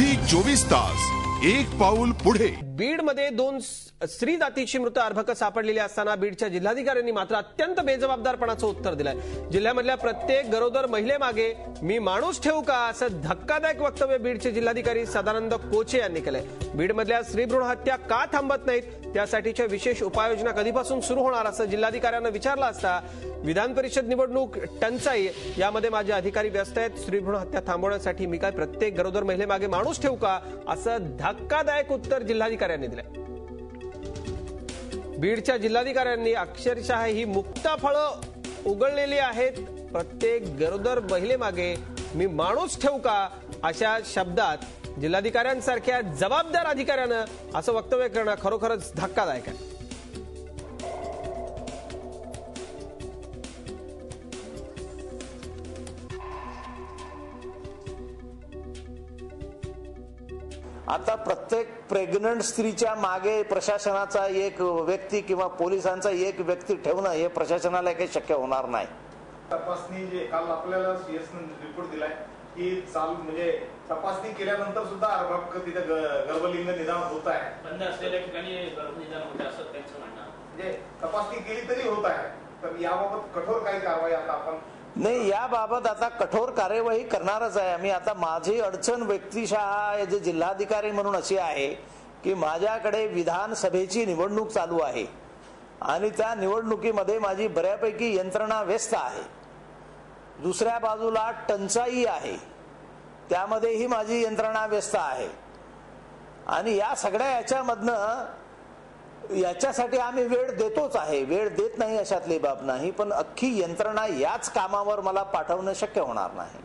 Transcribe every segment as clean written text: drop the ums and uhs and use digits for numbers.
Zee 24 तास एक पाऊल पुढे। बीडमध्ये दोन स्त्री जातीची मृत अर्भक सापडलेली असताना बीडच्या जिल्हाधिकाऱ्यांनी मात्र अत्यंत बेजबाबदारपणाचं उत्तर दिलंय। जिल्ह्यामधल्या प्रत्येक गरोदर महिलेमागे मी माणूस ठेवू का असं धक्कादायक वक्तव्य बीडचे जिल्हाधिकारी सदानंद कोचे यांनी केलंय। बीडमधल्या स्त्रीभ्रूण हत्या का थांबत नाहीत त्यासाठीच्या विशेष उपाययोजना कधीपासून सुरू होणार असं जिल्हाधिकाऱ्यांना विचारलं असता विधान परिषद निवडणूक टंचाई यामध्ये माझे अधिकारी व्यस्त आहेत, स्त्रीभ्रूण हत्या थांबवण्यासाठी मी काय प्रत्येक गरोदर महिलेमागे माणूस ठेवू का असं धक्कादायक उत्तर जिल्हाधिकाऱ्यांनी दिलंय। बीडच्या जिल्हाधिकाऱ्यांनी अक्षरशः ही मुक्ताफळं उगळलेली आहेत, प्रत्येक गरोदर महिलेमागे मी माणूस ठेवू का अशा शब्दात जिल्हाधिकाऱ्यांसारख्या जबाबदार अधिकाऱ्यानं असं वक्तव्य करणं खरोखरच धक्कादायक आहे। आता प्रत्येक प्रेग्नंट स्त्रीच्या मागे प्रशासनाचा एक व्यक्ती किंवा पोलिसांचा एक व्यक्ती ठेवणं हे प्रशासनाला काही शक्य होणार नाही। तपासणी जे काल आपल्याला सीएसने रिपोर्ट दिलाय की चालू म्हणजे तपासणी केल्यानंतर सुद्धा अर्भक तिथे गर्भलिंग निदान होत आहे, बंद असलेल्या ठिकाणी गर्भनिदान होते असं त्यांचं म्हणणं। म्हणजे तपासणी केली तरी होत आहे, तर याबाबत कठोर काही कारवाई आता आपण नाही, याबाबत आता कठोर कार्यवाही करणारच आहे आम्ही। आता माझी अडचण व्यक्तिशः जे जिल्हाधिकारी म्हणून अशी आहे की माझ्याकडे विधानसभेची निवडणूक चालू आहे आणि त्या निवडणुकीमध्ये माझी बऱ्यापैकी यंत्रणा व्यस्त आहे, दुसऱ्या बाजूला टंचाई आहे त्यामध्येही माझी यंत्रणा व्यस्त आहे आणि या सगळ्या याच्यासाठी आम्ही वेळ देतोच आहे, वेळ देत नाही अशातली बाब नाही, पण अख्खी यंत्रणा याच कामावर मला पाठवणं शक्य होणार नाही।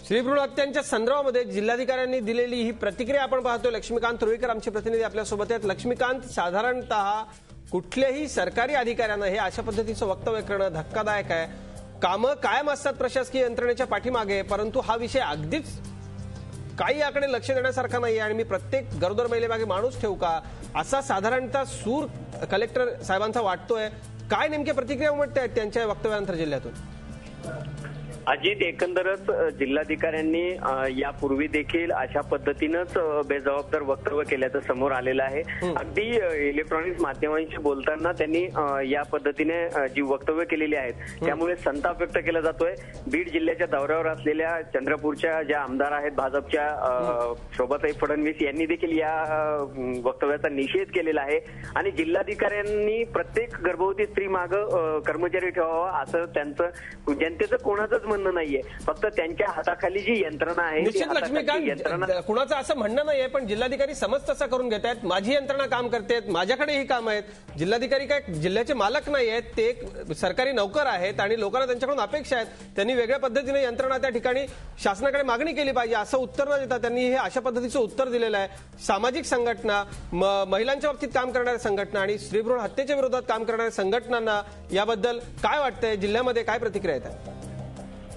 स्त्रीभ्रूण हत्यांच्या संदर्भामध्ये जिल्हाधिकाऱ्यांनी दिलेली ही प्रतिक्रिया आपण पाहतो। लक्ष्मीकांत रुईकर आमचे प्रतिनिधी आपल्यासोबत आहेत। लक्ष्मीकांत, साधारणतः कुठल्याही सरकारी अधिकाऱ्यानं हे अशा पद्धतीचं वक्तव्य करणं धक्कादायक आहे। कामं कायम असतात प्रशासकीय यंत्रणेच्या पाठीमागे, परंतु हा विषय अगदीच काही याकडे लक्ष देण्यासारखा नाही आणि मी प्रत्येक गरोदर महिलेमागे माणूस ठेवू का असा साधारणतः सूर कलेक्टर साहेबांचा वाटतोय। काय नेमक्या प्रतिक्रिया उमटतायत त्यांच्या वक्तव्यानंतर जिल्ह्यातून? अजित, एकंदरच जिल्हाधिकाऱ्यांनी यापूर्वी देखील अशा पद्धतीनंच बेजबाबदार वक्तव्य केल्याचं समोर आलेलं आहे। अगदी इलेक्ट्रॉनिक माध्यमांशी बोलताना त्यांनी या पद्धतीने जी वक्तव्य केलेली आहेत त्यामुळे संताप व्यक्त केला जातोय। बीड जिल्ह्याच्या दौऱ्यावर असलेल्या चंद्रपूरच्या ज्या आमदार आहेत भाजपच्या शोभाताई फडणवीस यांनी देखील या वक्तव्याचा निषेध केलेला आहे आणि जिल्हाधिकाऱ्यांनी प्रत्येक गर्भवती स्त्री मागं कर्मचारी ठेवावा असं त्यांचं जनतेचं कोणाचंच म्हणणं नाहीये, फक्त त्यांच्या हाताखाली जी यंत्रणा आहे निश्चित लक्ष्मीकांत, कुणाचं असं म्हणणं नाहीये, पण जिल्हाधिकारी समज तसा करून घेत आहेत। माझी यंत्रणा काम करतेत, माझ्याकडे ही काम आहेत। जिल्हाधिकारी काय जिल्ह्याचे मालक नाही आहेत, ते एक सरकारी नोकर आहेत आणि लोकांना त्यांच्याकडून अपेक्षा आहेत, त्यांनी वेगळ्या पद्धतीने यंत्रणा त्या ठिकाणी शासनाकडे मागणी केली पाहिजे असं उत्तर न देता त्यांनी हे अशा पद्धतीचं उत्तर दिलेलं आहे। सामाजिक संघटना, महिलांच्या बाबतीत काम करणाऱ्या संघटना आणि स्त्रीभ्रूण हत्येच्या विरोधात काम करणाऱ्या संघटनांना याबद्दल काय वाटतंय? जिल्ह्यामध्ये काय प्रतिक्रिया येतात?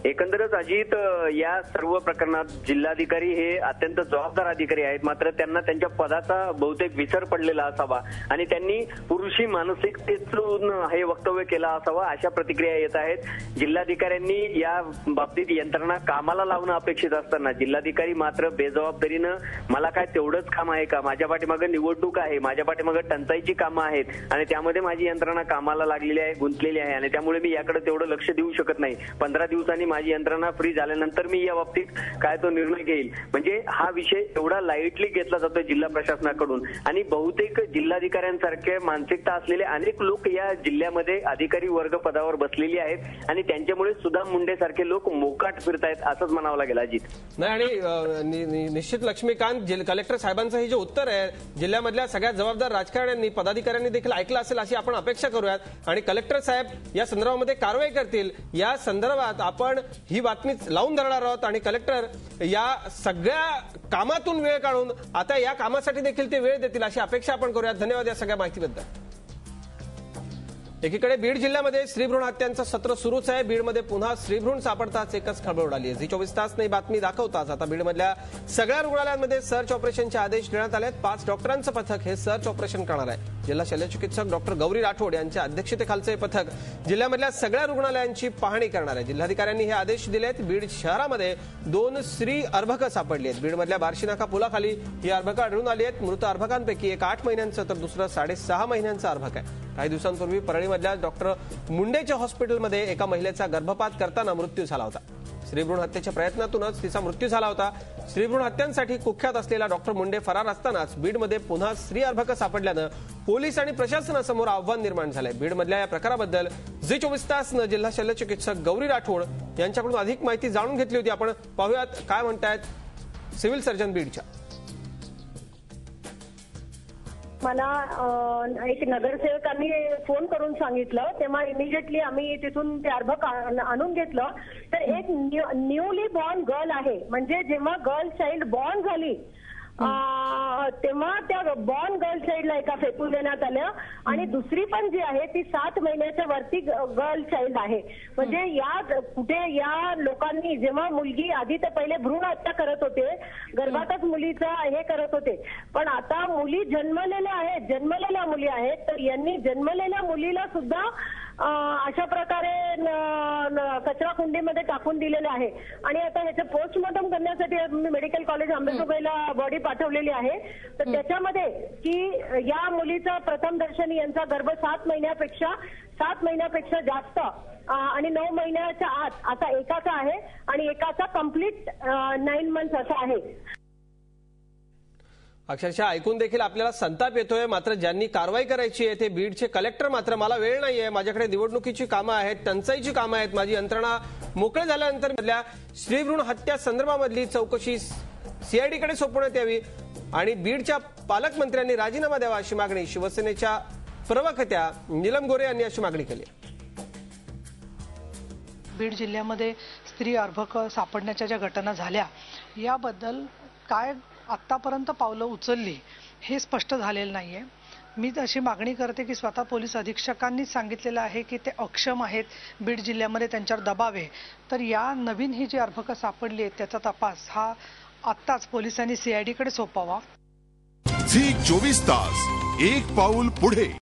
एकंदरच अजित, या सर्व प्रकरणात जिल्हाधिकारी हे अत्यंत जबाबदार अधिकारी आहेत, मात्र त्यांना त्यांच्या पदाचा बहुतेक विसर पडलेला असावा आणि त्यांनी पुरुषी मानसिकतेतून हे वक्तव्य केलं असावं अशा प्रतिक्रिया येत आहेत। जिल्हाधिकाऱ्यांनी या बाबतीत यंत्रणा कामाला लावणं अपेक्षित असताना जिल्हाधिकारी मात्र बेजबाबदारीनं मला काय तेवढंच काम आहे का, माझ्या पाठीमागे निवडणूक आहे, माझ्या पाठीमागे टंचाईची कामं आहेत आणि त्यामध्ये माझी यंत्रणा कामाला लागलेली आहे, गुंतलेली आहे आणि त्यामुळे मी याकडे तेवढं लक्ष देऊ शकत नाही। 15 दिवसांनी माझी यंत्रणा फ्री झाल्यानंतर मी या बाबतीत काय तो निर्णय घेईल। म्हणजे हा विषय एवढा लाईटली घेतला जातोय जिल्हा प्रशासनाकडून आणि बहुतेक जिल्हाधिकाऱ्यांसारखे मानसिकता असलेले अनेक लोक या जिल्ह्यामध्ये अधिकारी वर्ग पदावर बसलेली आहेत आणि त्यांच्यामुळे सुधा मुंडे सारखे लोक मोकाट फिरतायत असंच म्हणावं लागेल अजित। नाही, आणि निश्चित लक्ष्मीकांत, कलेक्टर साहेबांचं हे जे उत्तर आहे जिल्ह्यामधल्या सगळ्या जबाबदार राजकारण्यांनी पदाधिकाऱ्यांनी देखील ऐकलं असेल अशी आपण अपेक्षा करूयात आणि कलेक्टर साहेब या संदर्भामध्ये कारवाई करतील। या संदर्भात आपण ही बातमी लावून धरणार आहोत आणि कलेक्टर या सगळ्या कामातून वेळ काढून आता या कामासाठी देखील ते वेळ देतील अशी अपेक्षा आपण करूयात। धन्यवाद या सगळ्या माहितीबद्दल। एकीकडे बीड जिल्ह्यामध्ये स्त्रीभ्रूण हत्यांचं सत्र सुरूच आहे. बीडमध्ये पुन्हा स्त्रीभ्रूण सापडताच एकच खळबळ उडाली आहे. झी 24 तासने बातमी दाखवताच आता बीडमधल्या सगळ्या रुग्णालयांमध्ये सर्च ऑपरेशनचे आदेश देण्यात आले आहेत. 5 डॉक्टरांचं पथक हे सर्च ऑपरेशन करणार आहे. जिल्हा शल्यचिकित्सक डॉक्टर गौरी राठोड यांच्या अध्यक्षतेखालचं हे पथक जिल्ह्यामधल्या सगळ्या रुग्णालयांची पाहणी करणार आहे. जिल्हाधिकाऱ्यांनी हे आदेश दिले आहेत. बीड शहरामध्ये 2 स्त्री अर्भकं सापडली आहेत. बीडमधल्या बार्शीनाका पुलाखाली ही अर्भकं आढळून आली आहेत. मृत अर्भकांपैकी एक 8 महिन्यांचं तर दुसरं 6.5 महिन्यांचं अर्भक आहे. काही दिवसांपूर्वी परळीमधल्या डॉक्टर मुंडेच्या हॉस्पिटलमध्ये एका महिलेचा गर्भपात करताना मृत्यू झाला होता. स्त्रीभ्रूण हत्येच्या प्रयत्नातूनच तिचा मृत्यू झाला होता. स्त्रीभ्रूण हत्यांसाठी कुख्यात असलेला डॉक्टर मुंडे फरार असतानाच बीडमध्ये पुन्हा स्त्री अर्भकं सापडल्यानं पोलीस आणि प्रशासनासमोर आव्हान निर्माण झालंय. बीडमधल्या या प्रकाराबद्दल झी 24 तासनं जिल्हा शल्यचिकित्सक गौरी राठोड यांच्याकडून अधिक माहिती जाणून घेतली होती. आपण पाहूयात काय म्हणतायत सिव्हिल सर्जन बीडच्या. मला एक नगरसेवकांनी फोन करून सांगितलं, तेव्हा इमिजिएटली आम्ही तिथून ते अर्भक आणून घेतलं. तर एक न्यूली बॉर्न गर्ल आहे, म्हणजे जेव्हा गर्ल चाइल्ड बॉर्न झाली तेव्हा त्या बॉर्न गर्ल चाइल्डला एका फेकून देण्यात आलं आणि दुसरी पण जी आहे ती 7 महिन्याच्या वरती गर्ल चाइल्ड आहे. म्हणजे या लोकांनी जेव्हा मुलगी आधी तर पहिले भ्रूण हत्या करत होते, गर्भातच मुलीचा हे करत होते, पण आता मुली जन्मलेल्या मुली आहेत. तर यांनी जन्मलेल्या मुलीला सुद्धा अशा प्रकारे कचरा कुंडीमध्ये टाकून दिलेले आहे. आणि आता ह्याचं पोस्टमॉर्टम करण्यासाठी मी मेडिकल कॉलेज अंबेजोगाईला बॉडी पाठवलेली आहे. तर त्याच्यामध्ये की या मुलीचा प्रथम दर्शनी यांचा गर्भ 7 महिन्यापेक्षा जास्त आणि 9 महिन्याच्या आत असा एकाचा आहे आणि एकाचा कम्प्लीट 9 मंथ्स असा आहे. अक्षरशः ऐकून देखील आपल्याला संताप येतोय. मात्र ज्यांनी कारवाई करायची आहे ते बीडचे कलेक्टर मात्र मला वेळ नाहीये, माझ्याकडे निवडणुकीची कामं आहेत, टंचाईची कामं आहेत, माझी यंत्रणा मोकळे झाल्यानंतर मधल्या स्त्रीभ्रूण हत्या संदर्भामधली चौकशी सीआयडीकडे सोपवण्यात यावी आणि बीडच्या पालकमंत्र्यांनी राजीनामा द्यावा अशी मागणी शिवसेनेच्या प्रवक्त्या नीलम गोरे यांनी अशी मागणी केली. बीड जिल्ह्यामध्ये स्त्री अर्भक सापडण्याच्या ज्या घटना झाल्या याबद्दल काय आतापर्यंत पावलं उचलली हे स्पष्ट झालेलं नाहीये. मी अशी मागणी करते की स्वतः पोलीस अधीक्षकांनीच सांगितलेलं आहे की ते अक्षम आहेत, बीड जिल्ह्यामध्ये त्यांच्यावर दबाव आहे. तर या नवीन ही जी अर्भकं सापडली आहेत त्याचा तपास हा आत्ताच पोलिसांनी सीआयडीकडे सोपवावा. झी 24 तास एक पाऊल पुढे.